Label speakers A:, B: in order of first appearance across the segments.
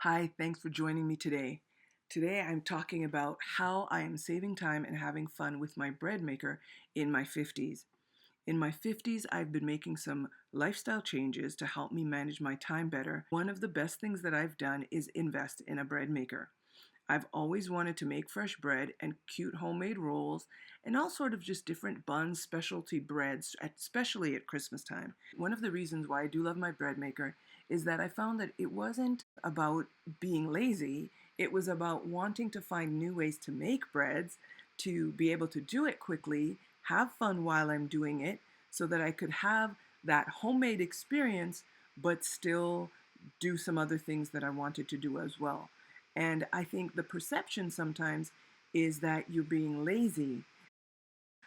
A: Hi, thanks for joining me today. Today I'm talking about how I am saving time and having fun with my bread maker in my 50s. In my 50s, I've been making some lifestyle changes to help me manage my time better. One of the best things that I've done is invest in a bread maker. I've always wanted to make fresh bread and cute homemade rolls and all sort of just different buns, specialty breads, especially at Christmas time. One of the reasons why I do love my bread maker is that I found that it wasn't about being lazy, it was about wanting to find new ways to make breads, to be able to do it quickly, have fun while I'm doing it, so that I could have that homemade experience but still do some other things that I wanted to do as well. And I think the perception sometimes is that you're being lazy.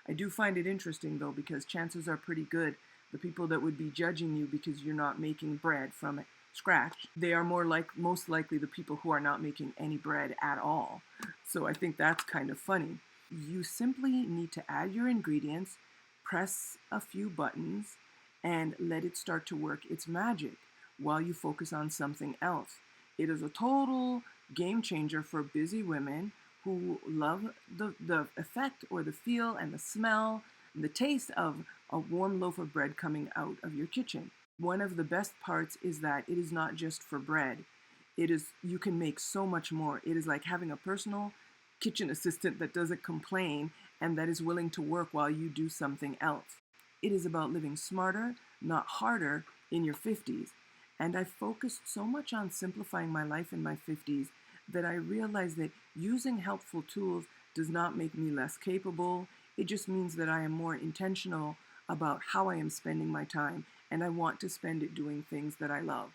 A: I do find it interesting though, because chances are pretty good the people that would be judging you because you're not making bread from scratch, they are most likely the people who are not making any bread at all. So I think that's kind of funny. You simply need to add your ingredients, press a few buttons, and let it start to work its magic while you focus on something else. It is a total game changer for busy women who love the effect or the feel and the smell and the taste of a warm loaf of bread coming out of your kitchen. One of the best parts is that it is not just for bread. You can make so much more. It is like having a personal kitchen assistant that doesn't complain and that is willing to work while you do something else. It is about living smarter, not harder, in your 50s. And I focused so much on simplifying my life in my 50s that I realized that using helpful tools does not make me less capable. It just means that I am more intentional about how I am spending my time, and I want to spend it doing things that I love.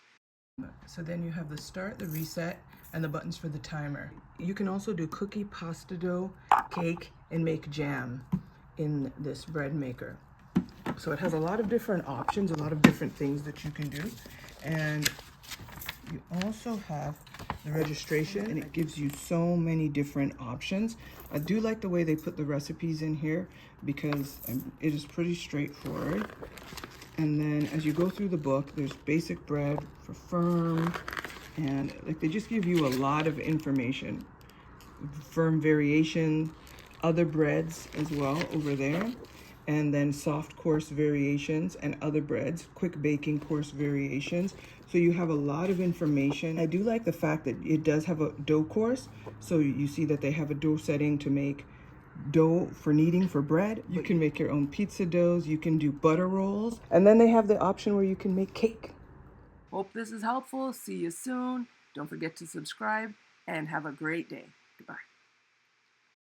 A: So then you have the start, the reset, and the buttons for the timer. You can also do cookie, pasta dough, cake, and make jam in this bread maker. So it has a lot of different options, a lot of different things that you can do. And you also have the registration, and it gives you so many different options. I do like the way they put the recipes in here because it is pretty straightforward. And then as you go through the book, there's basic bread for firm, and like they just give you a lot of information. Firm variation, other breads as well over there, and then soft course variations and other breads, quick baking course variations. So you have a lot of information. I do like the fact that it does have a dough course. So you see that they have a dough setting to make dough for kneading for bread. You can make your own pizza doughs, you can do butter rolls, and then they have the option where you can make cake. Hope this is helpful. See you soon. Don't forget to subscribe and have a great day. Goodbye.